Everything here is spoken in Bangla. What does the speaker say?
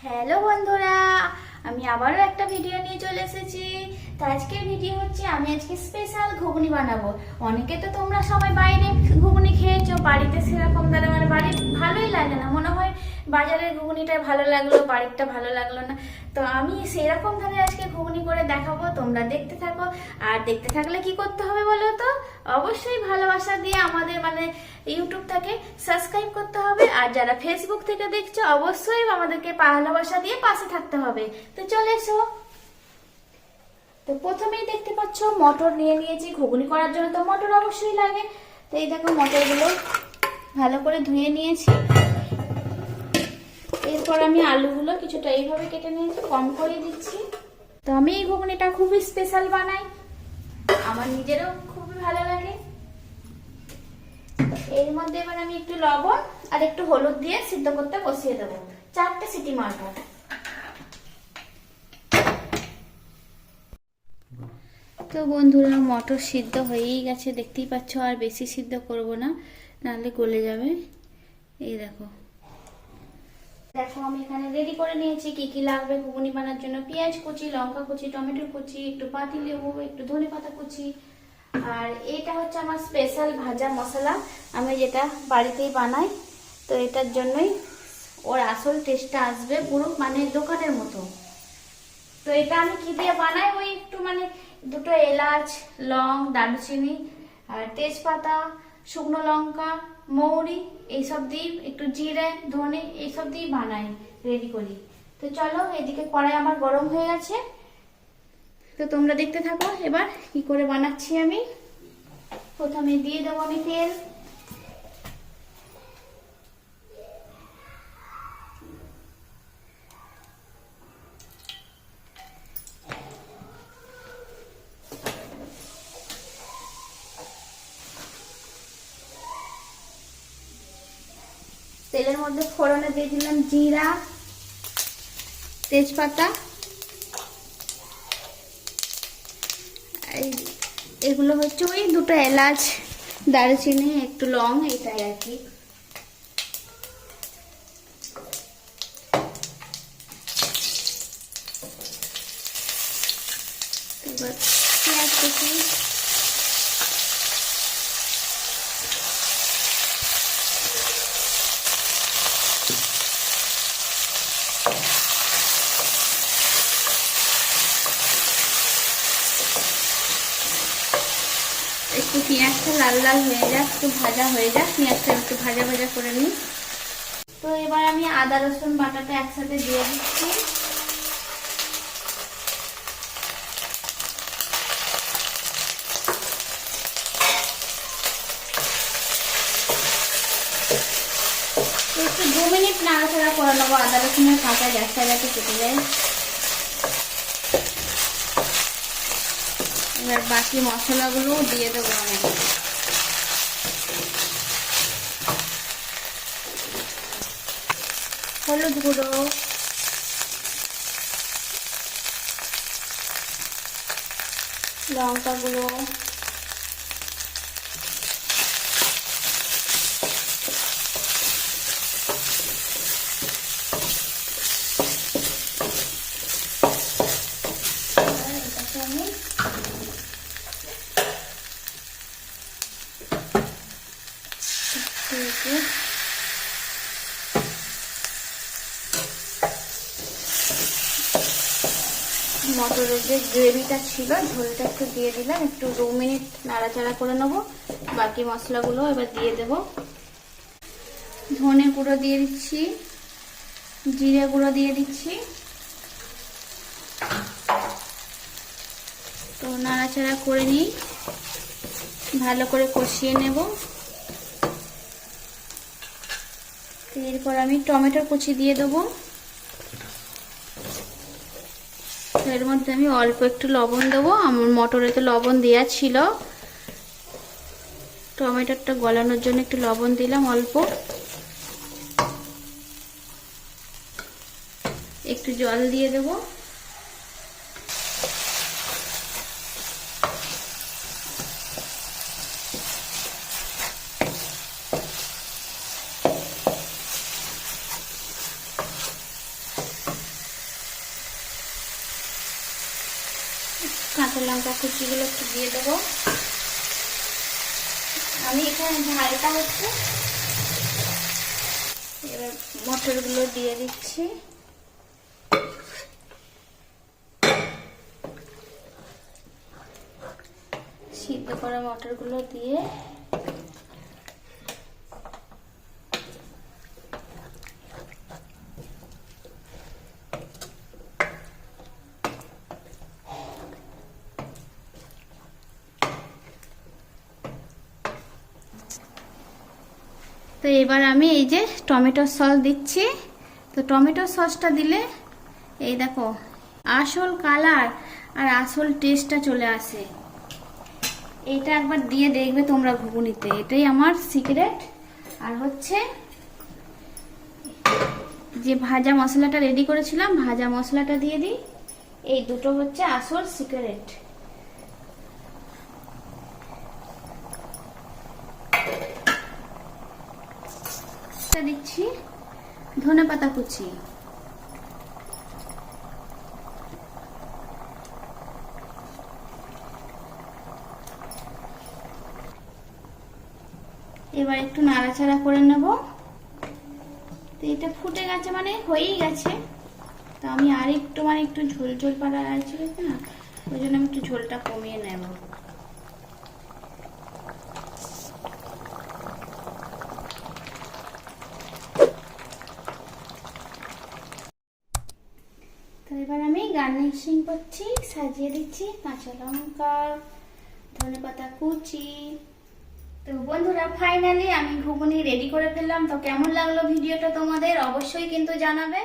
হ্যালো বন্ধুরা, আমি আবারও একটা ভিডিও নিয়ে চলে এসেছি। তো আজকের ভিডিও হচ্ছে আমি আজকে স্পেশাল ঘুগনি বানাবো। অনেকে তো তোমরা সবাই বাইরে ঘুগনি খেয়েছো, বাড়িতে সেরকম দাদা মানে বাড়ির ভালোই লাগে না, মনে হয় বাজারের ঘুগনিটাই ভালো লাগলো, বাড়িরটা ভালো লাগলো না। তো আমি সেরকম ভাবে আজকে ঘুগনি করে দেখাবো, তোমরা দেখতে থাকো। আর দেখতে থাকলে কি করতে হবে বলো তো? অবশ্যই ভালোবাসা দিয়ে আমাদের মানে ইউটিউবটাকে সাবস্ক্রাইব করতে হবে, আর যারা ফেসবুক থেকে দেখছো অবশ্যই আমাদেরকে ভালোবাসা দিয়ে পাশে থাকতে হবে। তো চলে এসো। তো প্রথমেই দেখতে পাচ্ছ মটর নিয়ে নিয়েছি। ঘুগনি করার জন্য তো মটর অবশ্যই লাগে। তো এই দেখো মটরগুলো ভালো করে ধুয়ে নিয়েছি। এরপর আমি আলুগুলো কিছুটা এইভাবে কেটে নিয়েছি, কম করে দিচ্ছি। তো আমি এই ঘুগনিটা খুবই স্পেশাল বানাই, আমার নিজেরও খুবই ভালো লাগে। এর মধ্যে এবার আমি একটু লবণ আর একটু হলুদ দিয়ে সিদ্ধ করতে বসিয়ে দেবো। 4টে সিটি মারবো। তো বন্ধুরা, মটর সিদ্ধ হয়েই গেছে দেখতেই পাচ্ছ। আর বেশি সিদ্ধ করব না, নাহলে গলে যাবে। এই দেখো দেখো আমি এখানে রেডি করে নিয়েছি কি কি লাগবে ঘুগনি বানার জন্য। পেঁয়াজ কুচি, লঙ্কা কুচি, টমেটো কুচি, একটু পাতি লেবু, একটু ধনেপাতা কুচি। আর এটা হচ্ছে আমার স্পেশাল ভাজা মশলা, আমি যেটা বাড়িতেই বানাই। তো এটার জন্যই ওর আসল টেস্টটা আসবে, পুরো মানে দোকানের মতো। তো এটা আমি কি দিয়ে বানাই, ওই একটু মানে দুটো এলাচ, লং, দারুচিনি আর তেজপাতা, শুকনো লঙ্কা, মৌরি এইসব দিয়ে, একটু জিরে, ধনে এইসব দিয়ে বানাই, রেডি করি। তো চলো, এদিকে কড়াই আমার গরম হয়ে গেছে। তো তোমরা দেখতে থাকো এবার কি করে বানাচ্ছি আমি। প্রথমে দিয়ে দেবো আমি তেল। তেলের মধ্যে ফোড়নে দিয়ে দিলাম জিরা, তেজপাতা, এগুলো হচ্ছে ওই দুটো এলাচ, দারুচিনি, একটু লং, এটাই আর কি। এবার পেঁয়াজ কুচি, একটু পেঁয়াজটা লাল লাল হয়ে যাক, একটু ভাজা হয়ে যাক, পেঁয়াজটা একটু ভাজা ভাজা করে নিই। তো এবার আমি আদা রসুন বাটাটা একসাথে দিয়ে দিচ্ছি। একটু 2 মিনিট নাড়াচাড়া করে নেবো, আদা রসুনের কাঁচা গ্যাসটা যাতে কেটে যায়। এবার বাকি মশলাগুলো দিয়ে দেবো আমি। হলুদ গুঁড়ো, লঙ্কা গুঁড়ো, আমি মটরের যে গ্রেভিটা ছিল ঝোলটা একটু দিয়ে দিলাম, একটু 2 মিনিট নাড়াচাড়া করে নেবো। বাকি মশলাগুলো এবার দিয়ে দেব। ধনে গুঁড়ো দিয়ে দিচ্ছি, জিরে গুঁড়ো দিয়ে দিচ্ছি। তো নাড়াচাড়া করে নিই, ভালো করে কষিয়ে নেব। এরপর আমি টমেটো কুচি দিয়ে দেবো। এর মধ্যে আমি অল্প একটু লবণ দেবো, আমার মটরেতে লবণ দেওয়া ছিল, টমেটোটা গলানোর জন্য একটু লবণ দিলাম অল্প। একটু জল দিয়ে দেবো। কাঁচা লঙ্কা কুচিগুলো একটু দিয়ে দেবো। আমি এখানে ঝালটা হচ্ছে, এবার মটরগুলো দিয়ে দিচ্ছি। সিদ্ধ করা মটরগুলো দিয়ে তো এবার আমি এই যে টমেটো সস দিচ্ছি। তো টমেটো সসটা দিলে এই দেখো আসল কালার আর আসল টেস্টটা চলে আসে। এইটা একবার দিয়ে দেখবে তোমরা ঘুগনিতে, এটাই আমার সিক্রেট। আর হচ্ছে যে ভাজা মশলাটা রেডি করেছিলাম, ভাজা মশলাটা দিয়ে দিই। এই দুটো হচ্ছে আসল সিক্রেট। দিচ্ছি ধনেপাতা কুচি। এবার একটু নাড়াচাড়া করে নেব। তো এটা ফুটে গেছে মানে হয়েই গেছে। তো আমি আর একটু একটু ঝোল ঝোল পাড়া আছে না, ওই জন্য আমি একটু ঝোলটা কমিয়ে নেব। তো এবার আমি গার্নিশিং করছি, সাজিয়ে দিচ্ছি কাঁচা লঙ্কা, ধনেপাতা কুচি। তো বন্ধুরা ফাইনালি আমি ঘুগনি রেডি করে ফেললাম। তো কেমন লাগলো ভিডিওটা তোমাদের অবশ্যই কিন্তু জানাবে।